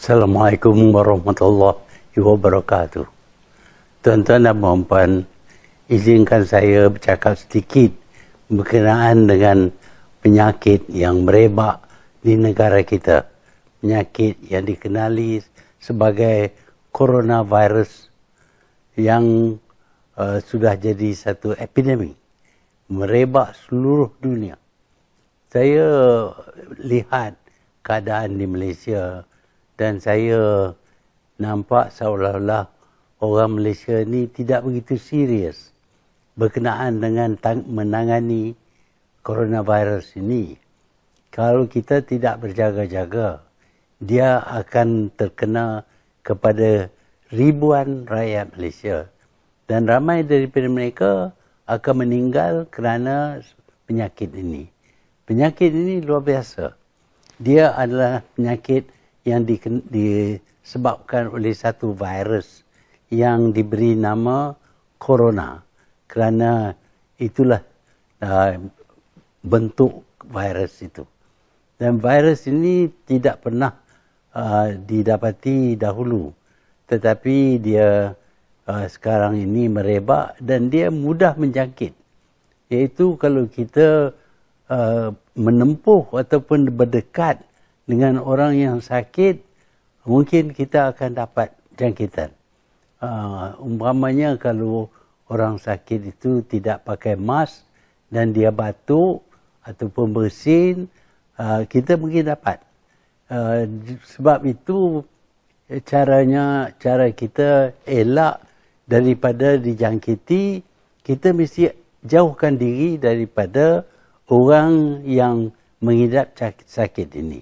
Assalamualaikum warahmatullahi wabarakatuh. Tuan-tuan dan puan-puan, izinkan saya bercakap sedikit berkenaan dengan penyakit yang merebak di negara kita. Penyakit yang dikenali sebagai coronavirus yang sudah jadi satu epidemi, merebak seluruh dunia. Saya lihat keadaan di Malaysia dan saya nampak seolah-olah orang Malaysia ni tidak begitu serius berkenaan dengan menangani coronavirus ini. Kalau kita tidak berjaga-jaga, dia akan terkena kepada ribuan rakyat Malaysia. Dan ramai daripada mereka akan meninggal kerana penyakit ini. Penyakit ini luar biasa. Dia adalah penyakit yang disebabkan oleh satu virus yang diberi nama corona. Kerana itulah bentuk virus itu. Dan virus ini tidak pernah didapati dahulu. Tetapi dia sekarang ini merebak dan dia mudah menjangkit. Iaitu kalau kita menempuh ataupun berdekat dengan orang yang sakit, mungkin kita akan dapat jangkitan. Umpamanya kalau orang sakit itu tidak pakai mask dan dia batuk ataupun bersin, kita mungkin dapat. Sebab itu cara kita elak daripada dijangkiti, kita mesti jauhkan diri daripada orang yang mengidap sakit ini.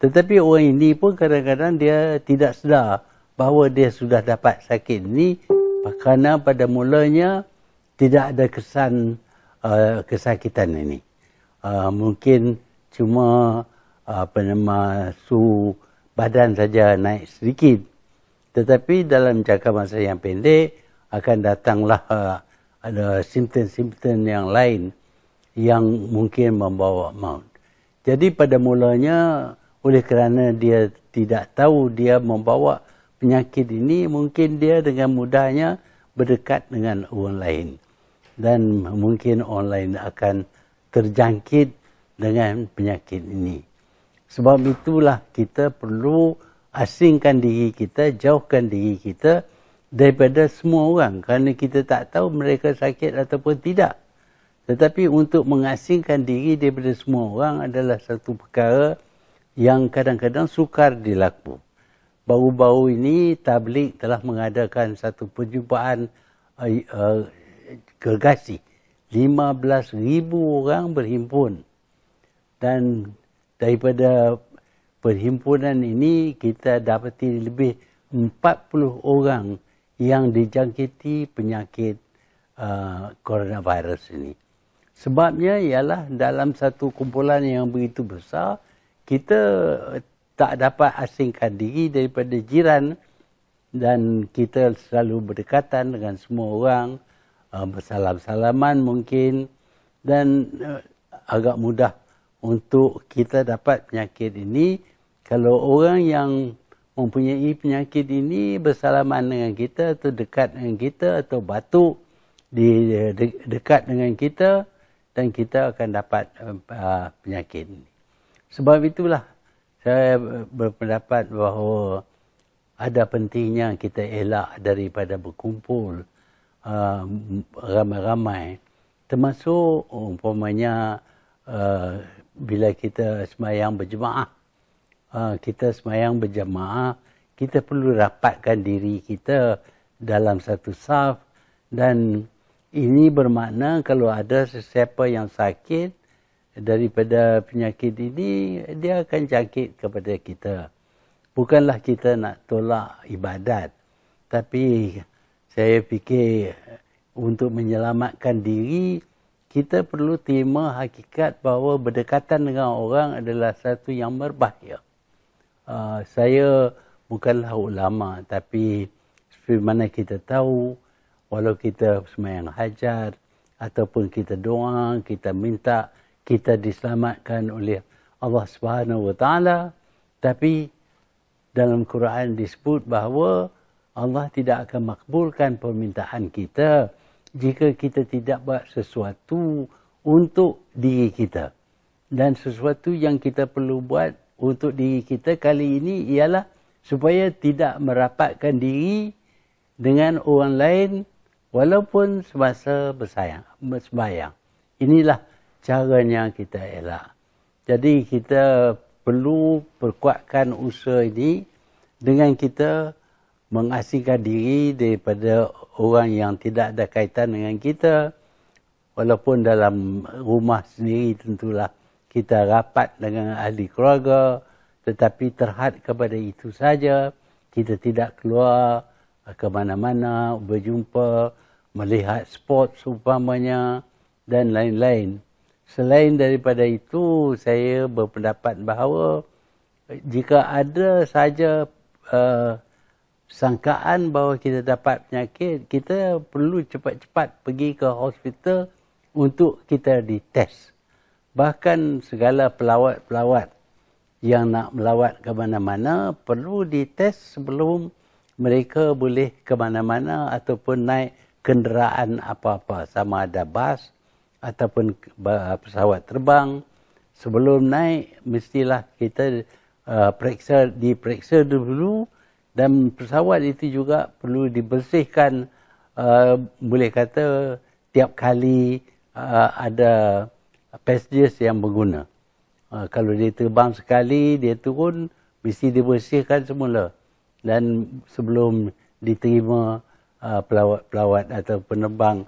Tetapi orang ini pun kadang-kadang dia tidak sedar bahawa dia sudah dapat sakit ini kerana pada mulanya tidak ada kesan kesakitan ini. Mungkin cuma suhu badan saja naik sedikit. Tetapi dalam jangka masa yang pendek akan datanglah ada simptom-simptom yang lain yang mungkin membawa maut. Jadi pada mulanya oleh kerana dia tidak tahu dia membawa penyakit ini, mungkin dia dengan mudahnya berdekat dengan orang lain. Dan mungkin orang lain akan terjangkit dengan penyakit ini. Sebab itulah kita perlu asingkan diri kita, jauhkan diri kita daripada semua orang. Kerana kita tak tahu mereka sakit ataupun tidak. Tetapi untuk mengasingkan diri daripada semua orang adalah satu perkara yang kadang-kadang sukar dilaku. Baru-baru ini Tabligh telah mengadakan satu perjumpaan gergasi. 15,000 orang berhimpun. Dan daripada perhimpunan ini kita dapati lebih 40 orang yang dijangkiti penyakit coronavirus ini. Sebabnya ialah dalam satu kumpulan yang begitu besar, kita tak dapat asingkan diri daripada jiran dan kita selalu berdekatan dengan semua orang, bersalam-salaman mungkin, dan agak mudah untuk kita dapat penyakit ini kalau orang yang mempunyai penyakit ini bersalaman dengan kita atau dekat dengan kita atau batuk dekat dengan kita, dan kita akan dapat penyakit ini. Sebab itulah saya berpendapat bahawa ada pentingnya kita elak daripada berkumpul ramai-ramai. Termasuk umpamanya bila kita sembahyang berjemaah. Kita sembahyang berjemaah, kita perlu rapatkan diri kita dalam satu saf. Dan ini bermakna kalau ada sesiapa yang sakit daripada penyakit ini, dia akan jangkit kepada kita. Bukanlah kita nak tolak ibadat, tapi saya fikir untuk menyelamatkan diri, kita perlu terima hakikat bahawa berdekatan dengan orang adalah satu yang berbahaya. Saya bukanlah ulama, tapi seperti mana kita tahu, walau kita sembahyang hajat, ataupun kita doa, kita minta kita diselamatkan oleh Allah Subhanahu Wa Taala, tapi dalam Quran disebut bahawa Allah tidak akan makbulkan permintaan kita jika kita tidak buat sesuatu untuk diri kita. Dan sesuatu yang kita perlu buat untuk diri kita kali ini ialah supaya tidak merapatkan diri dengan orang lain walaupun semasa bersembahyang. Inilah caranya kita elak. Jadi kita perlu perkuatkan usaha ini dengan kita mengasingkan diri daripada orang yang tidak ada kaitan dengan kita. Walaupun dalam rumah sendiri tentulah kita rapat dengan ahli keluarga, tetapi terhad kepada itu saja. Kita tidak keluar ke mana-mana, berjumpa, melihat sport seumpamanya dan lain-lain. Selain daripada itu, saya berpendapat bahawa jika ada saja sangkaan bahawa kita dapat penyakit, kita perlu cepat-cepat pergi ke hospital untuk kita dites. Bahkan segala pelawat-pelawat yang nak melawat ke mana-mana perlu dites sebelum mereka boleh ke mana-mana ataupun naik kenderaan apa-apa, sama ada bas ataupun pesawat terbang. Sebelum naik mestilah kita diperiksa dulu, dan pesawat itu juga perlu dibersihkan, boleh kata tiap kali ada passengers yang berguna. Kalau dia terbang sekali, dia turun, mesti dibersihkan semula. Dan sebelum diterima pelawat-pelawat atau penerbang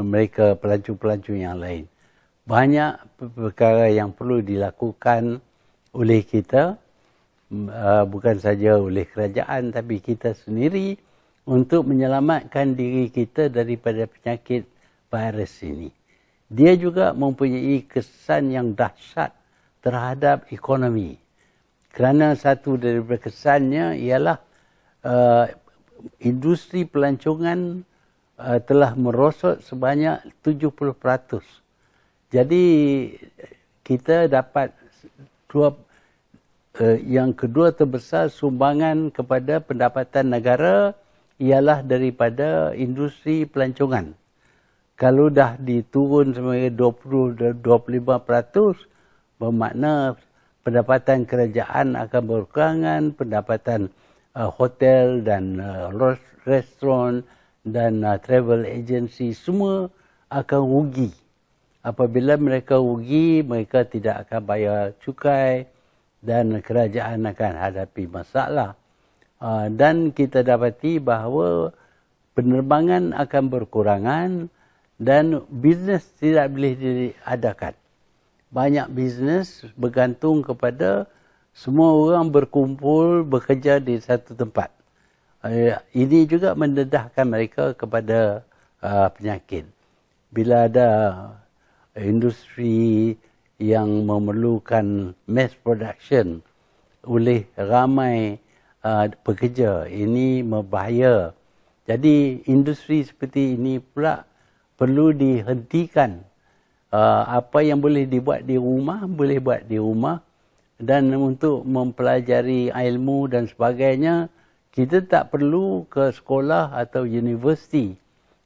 mereka pelancong-pelancong yang lain. Banyak perkara yang perlu dilakukan oleh kita, bukan saja oleh kerajaan, tapi kita sendiri untuk menyelamatkan diri kita daripada penyakit virus ini. Dia juga mempunyai kesan yang dahsyat terhadap ekonomi. Kerana satu daripada kesannya ialah industri pelancongan telah merosot sebanyak 70%. Jadi kita dapat yang kedua terbesar sumbangan kepada pendapatan negara ialah daripada industri pelancongan. Kalau dah diturun sampai 20-25%, bermakna pendapatan kerajaan akan berkurangan, pendapatan hotel dan restoran dan travel agency semua akan rugi. Apabila mereka rugi, mereka tidak akan bayar cukai dan kerajaan akan hadapi masalah. Dan kita dapati bahawa penerbangan akan berkurangan dan bisnes tidak boleh diadakan. Banyak bisnes bergantung kepada semua orang berkumpul bekerja di satu tempat. Ini juga mendedahkan mereka kepada penyakit. Bila ada industri yang memerlukan mass production oleh ramai pekerja, ini berbahaya. Jadi industri seperti ini pula perlu dihentikan. Apa yang boleh dibuat di rumah, boleh buat di rumah. Dan untuk mempelajari ilmu dan sebagainya, kita tak perlu ke sekolah atau universiti.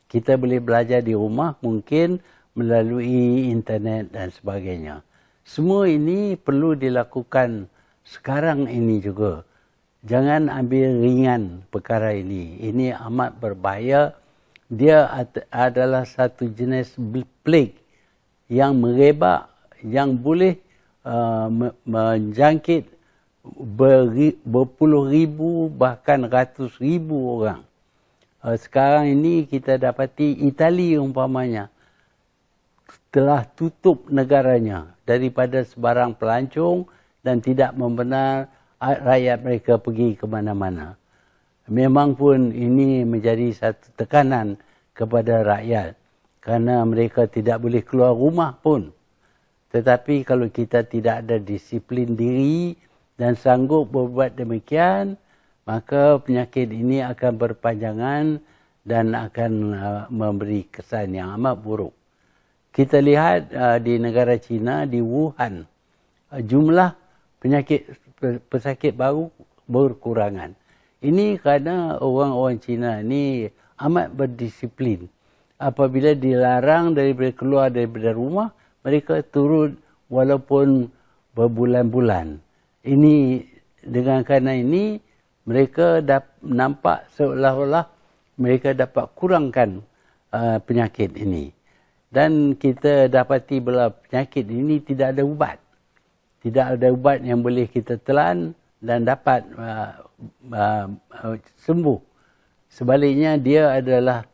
Kita boleh belajar di rumah, mungkin melalui internet dan sebagainya. Semua ini perlu dilakukan sekarang ini juga. Jangan ambil ringan perkara ini. Ini amat berbahaya. Dia adalah satu jenis plague yang merebak, yang boleh menjangkit berpuluh ribu bahkan ratus ribu orang. Sekarang ini kita dapati Itali umpamanya telah tutup negaranya daripada sebarang pelancong dan tidak membenar rakyat mereka pergi ke mana-mana. Memang pun ini menjadi satu tekanan kepada rakyat kerana mereka tidak boleh keluar rumah pun. Tetapi kalau kita tidak ada disiplin diri dan sanggup berbuat demikian, maka penyakit ini akan berpanjangan dan akan memberi kesan yang amat buruk. Kita lihat di negara China, di Wuhan, jumlah pesakit baru berkurangan. Ini kerana orang-orang Cina ni amat berdisiplin. Apabila dilarang daripada keluar daripada rumah, mereka turun walaupun berbulan-bulan. Ini dengan kerana ini mereka nampak seolah-olah mereka dapat kurangkan penyakit ini. Dan kita dapati bila penyakit ini tidak ada ubat. Tidak ada ubat yang boleh kita telan dan dapat sembuh. Sebaliknya dia adalah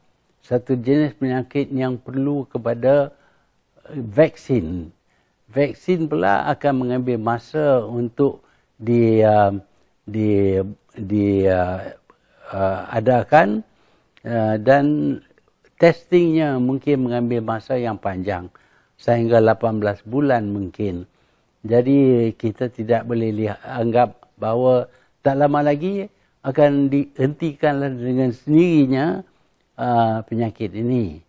satu jenis penyakit yang perlu kepada vaksin. Vaksin pula akan mengambil masa untuk diadakan dan testingnya mungkin mengambil masa yang panjang sehingga 18 bulan mungkin. Jadi kita tidak boleh anggap bahawa tak lama lagi akan dihentikanlah dengan sendirinya penyakit ini.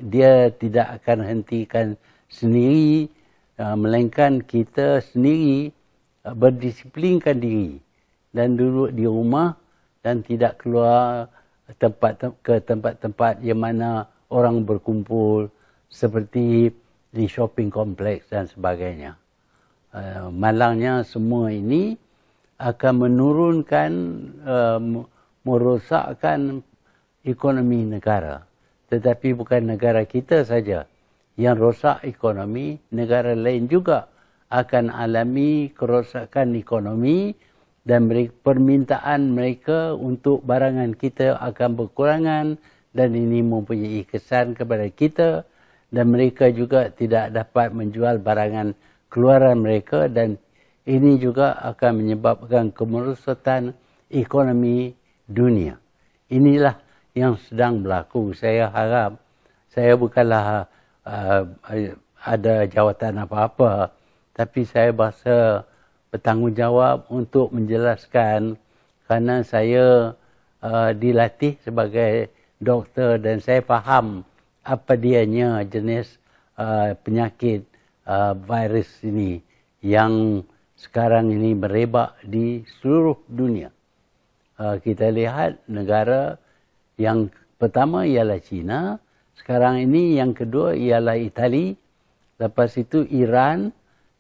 Dia tidak akan hentikan sendiri, melainkan kita sendiri berdisiplinkan diri dan duduk di rumah dan tidak keluar ke tempat-tempat yang mana orang berkumpul seperti di shopping kompleks dan sebagainya. Malangnya semua ini akan menurunkan, merosakkan ekonomi negara. Tetapi bukan negara kita saja yang rosak ekonomi, negara lain juga akan alami kerosakan ekonomi dan permintaan mereka untuk barangan kita akan berkurangan dan ini mempunyai kesan kepada kita dan mereka juga tidak dapat menjual barangan keluaran mereka dan ini juga akan menyebabkan kemerosotan ekonomi dunia. Inilah yang sedang berlaku. Saya harap, saya bukanlah ada jawatan apa-apa, tapi saya berasa bertanggungjawab untuk menjelaskan kerana saya dilatih sebagai doktor dan saya faham apa dianya jenis penyakit virus ini yang sekarang ini merebak di seluruh dunia. Kita lihat negara yang pertama ialah China, sekarang ini yang kedua ialah Itali, lepas itu Iran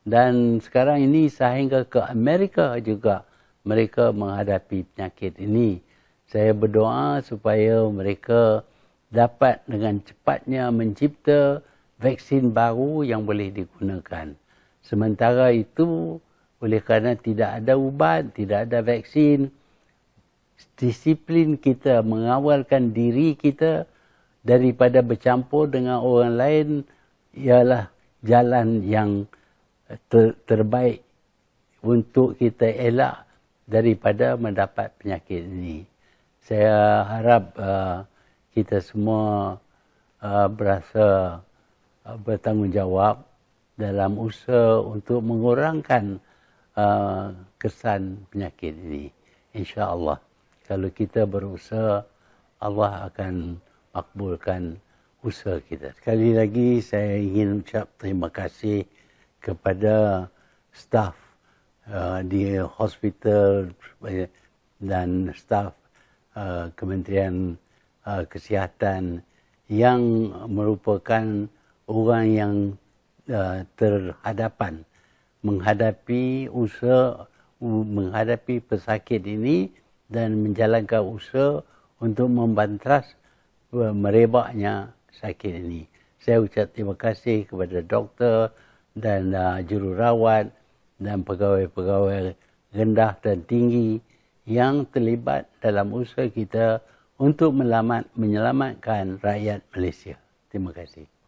dan sekarang ini sehingga ke Amerika juga mereka menghadapi penyakit ini. Saya berdoa supaya mereka dapat dengan cepatnya mencipta vaksin baru yang boleh digunakan. Sementara itu, oleh kerana tidak ada ubat, tidak ada vaksin, disiplin kita mengawalkan diri kita daripada bercampur dengan orang lain ialah jalan yang terbaik untuk kita elak daripada mendapat penyakit ini. Saya harap kita semua berasa bertanggungjawab dalam usaha untuk mengurangkan kesan penyakit ini. InsyaAllah. Kalau kita berusaha, Allah akan makbulkan usaha kita. Sekali lagi saya ingin ucap terima kasih kepada staf di hospital dan staf Kementerian Kesihatan yang merupakan orang yang terhadapan menghadapi pesakit ini dan menjalankan usaha untuk membantras merebaknya sakit ini. Saya ucap terima kasih kepada doktor dan jururawat dan pegawai-pegawai rendah dan tinggi yang terlibat dalam usaha kita untuk menyelamatkan rakyat Malaysia. Terima kasih.